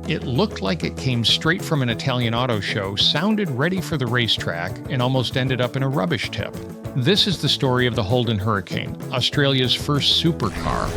It looked like it came straight from an Italian auto show, sounded ready for the racetrack, and almost ended up in a rubbish tip. This is the story of the Holden Hurricane, Australia's first supercar.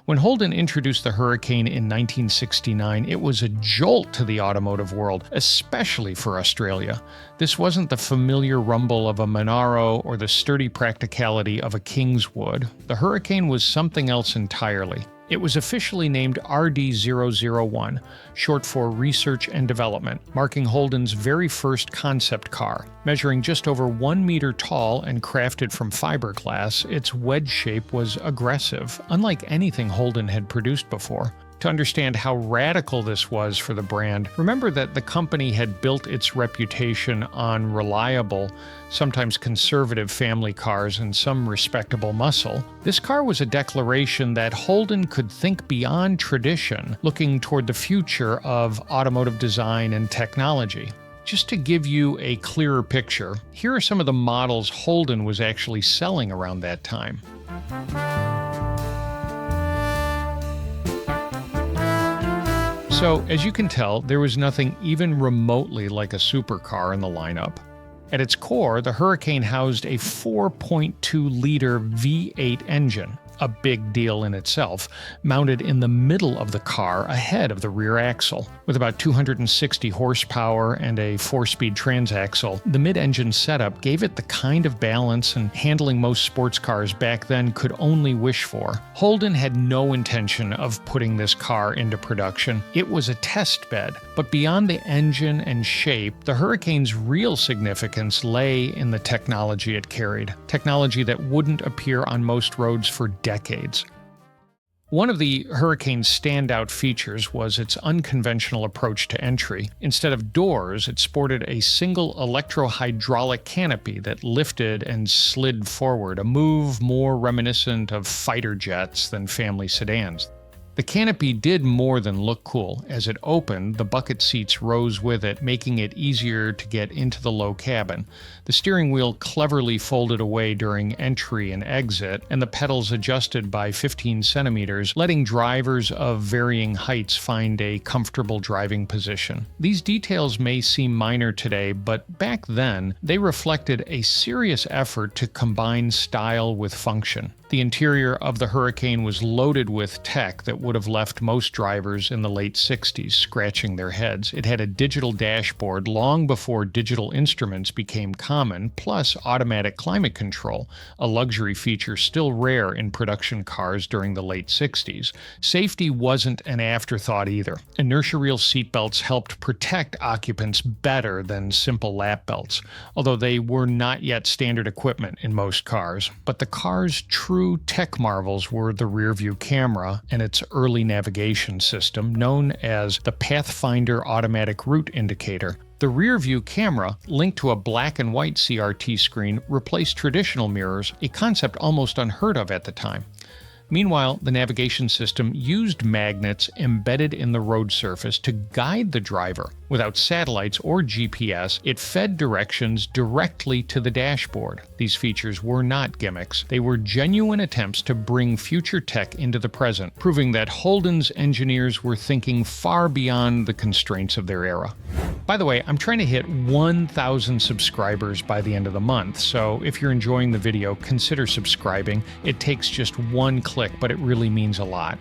When Holden introduced the Hurricane in 1969, it was a jolt to the automotive world, especially for Australia. This wasn't the familiar rumble of a Monaro or the sturdy practicality of a Kingswood. The Hurricane was something else entirely. It was officially named RD001, short for Research and Development, marking Holden's very first concept car. Measuring just over 1 meter tall and crafted from fiberglass, its wedge shape was aggressive, unlike anything Holden had produced before. To understand how radical this was for the brand, remember that the company had built its reputation on reliable, sometimes conservative family cars and some respectable muscle. This car was a declaration that Holden could think beyond tradition, looking toward the future of automotive design and technology. Just to give you a clearer picture, here are some of the models Holden was actually selling around that time. So, as you can tell, there was nothing even remotely like a supercar in the lineup. At its core, the Hurricane housed a 4.2-liter V8 engine, a big deal in itself, mounted in the middle of the car ahead of the rear axle. With about 260 horsepower and a 4-speed transaxle, the mid-engine setup gave it the kind of balance and handling most sports cars back then could only wish for. Holden had no intention of putting this car into production. It was a test bed, but beyond the engine and shape, the Hurricane's real significance lay in the technology it carried, technology that wouldn't appear on most roads for decades. One of the Hurricane's standout features was its unconventional approach to entry. Instead of doors, it sported a single electro-hydraulic canopy that lifted and slid forward, a move more reminiscent of fighter jets than family sedans. The canopy did more than look cool. As it opened, the bucket seats rose with it, making it easier to get into the low cabin. The steering wheel cleverly folded away during entry and exit, and the pedals adjusted by 15 centimeters, letting drivers of varying heights find a comfortable driving position. These details may seem minor today, but back then, they reflected a serious effort to combine style with function. The interior of the Hurricane was loaded with tech that would have left most drivers in the late 60s scratching their heads. It had a digital dashboard long before digital instruments became common, plus automatic climate control, a luxury feature still rare in production cars during the late 60s. Safety wasn't an afterthought either. Inertia reel seatbelts helped protect occupants better than simple lap belts, although they were not yet standard equipment in most cars. But the car's true tech marvels were the rear-view camera and its early navigation system, known as the Pathfinder Automatic Route Indicator. The rear-view camera, linked to a black and white CRT screen, replaced traditional mirrors, a concept almost unheard of at the time. Meanwhile, the navigation system used magnets embedded in the road surface to guide the driver. Without satellites or GPS, it fed directions directly to the dashboard. These features were not gimmicks. They were genuine attempts to bring future tech into the present, proving that Holden's engineers were thinking far beyond the constraints of their era. By the way, I'm trying to hit 1,000 subscribers by the end of the month, so if you're enjoying the video, consider subscribing. It takes just one click, but it really means a lot.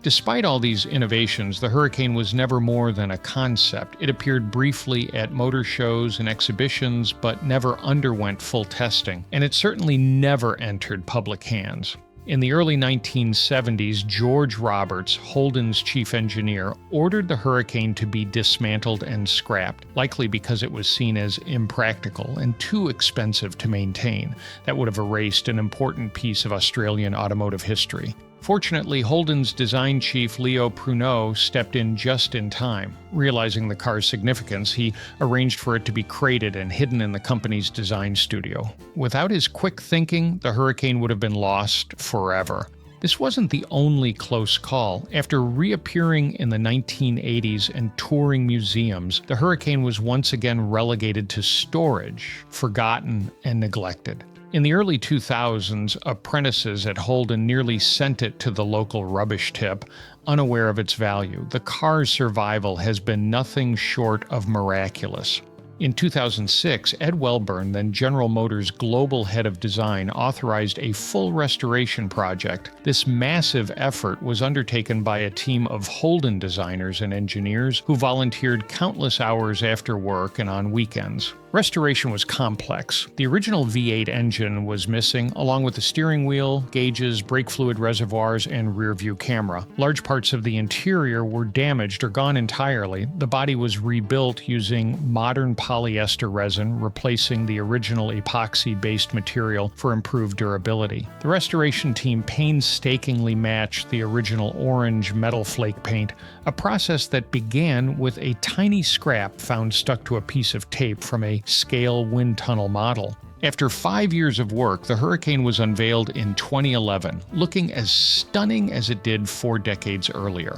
Despite all these innovations, the Hurricane was never more than a concept. It appeared briefly at motor shows and exhibitions, but never underwent full testing, and it certainly never entered public hands. In the early 1970s, George Roberts, Holden's chief engineer, ordered the Hurricane to be dismantled and scrapped, likely because it was seen as impractical and too expensive to maintain. That would have erased an important piece of Australian automotive history. Fortunately, Holden's design chief Leo Pruneau stepped in just in time. Realizing the car's significance, he arranged for it to be crated and hidden in the company's design studio. Without his quick thinking, the Hurricane would have been lost forever. This wasn't the only close call. After reappearing in the 1980s and touring museums, the Hurricane was once again relegated to storage, forgotten and neglected. In the early 2000s, apprentices at Holden nearly sent it to the local rubbish tip, unaware of its value. The car's survival has been nothing short of miraculous. In 2006, Ed Welburn, then General Motors' global head of design, authorized a full restoration project. This massive effort was undertaken by a team of Holden designers and engineers who volunteered countless hours after work and on weekends. Restoration was complex. The original V8 engine was missing, along with the steering wheel, gauges, brake fluid reservoirs, and rear-view camera. Large parts of the interior were damaged or gone entirely. The body was rebuilt using modern polyester resin, replacing the original epoxy-based material for improved durability. The restoration team painstakingly matched the original orange metal flake paint, a process that began with a tiny scrap found stuck to a piece of tape from a scale wind tunnel model. After 5 years of work, the Hurricane was unveiled in 2011, looking as stunning as it did 4 decades earlier.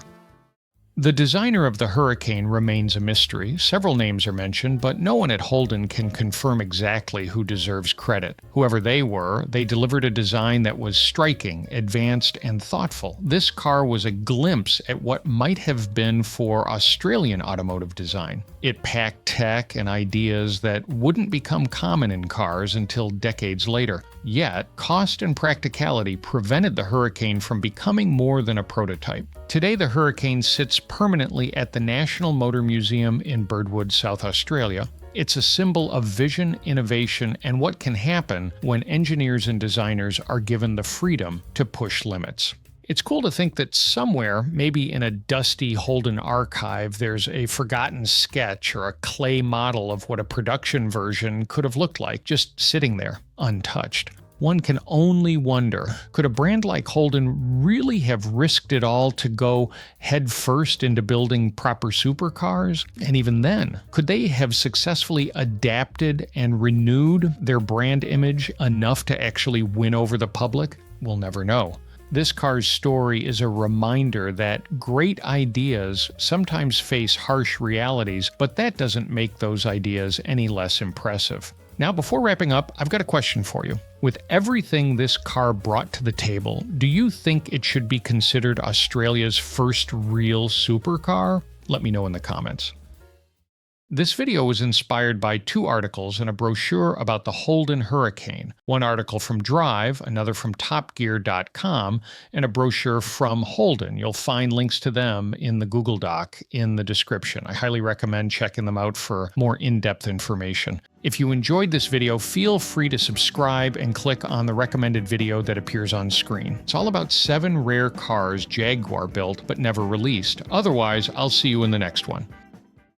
The designer of the Hurricane remains a mystery. Several names are mentioned, but no one at Holden can confirm exactly who deserves credit. Whoever they were, they delivered a design that was striking, advanced, and thoughtful. This car was a glimpse at what might have been for Australian automotive design. It packed tech and ideas that wouldn't become common in cars until decades later. Yet, cost and practicality prevented the Hurricane from becoming more than a prototype. Today, the Hurricane sits permanently at the National Motor Museum in Birdwood, South Australia. It's a symbol of vision, innovation, and what can happen when engineers and designers are given the freedom to push limits. It's cool to think that somewhere, maybe in a dusty Holden archive, there's a forgotten sketch or a clay model of what a production version could have looked like, just sitting there, untouched. One can only wonder, could a brand like Holden really have risked it all to go headfirst into building proper supercars? And even then, could they have successfully adapted and renewed their brand image enough to actually win over the public? We'll never know. This car's story is a reminder that great ideas sometimes face harsh realities, but that doesn't make those ideas any less impressive. Now, before wrapping up, I've got a question for you. With everything this car brought to the table, do you think it should be considered Australia's first real supercar? Let me know in the comments. This video was inspired by 2 articles and a brochure about the Holden Hurricane. One article from Drive, another from TopGear.com, and a brochure from Holden. You'll find links to them in the Google Doc in the description. I highly recommend checking them out for more in-depth information. If you enjoyed this video, feel free to subscribe and click on the recommended video that appears on screen. It's all about 7 rare cars Jaguar built but never released. Otherwise, I'll see you in the next one.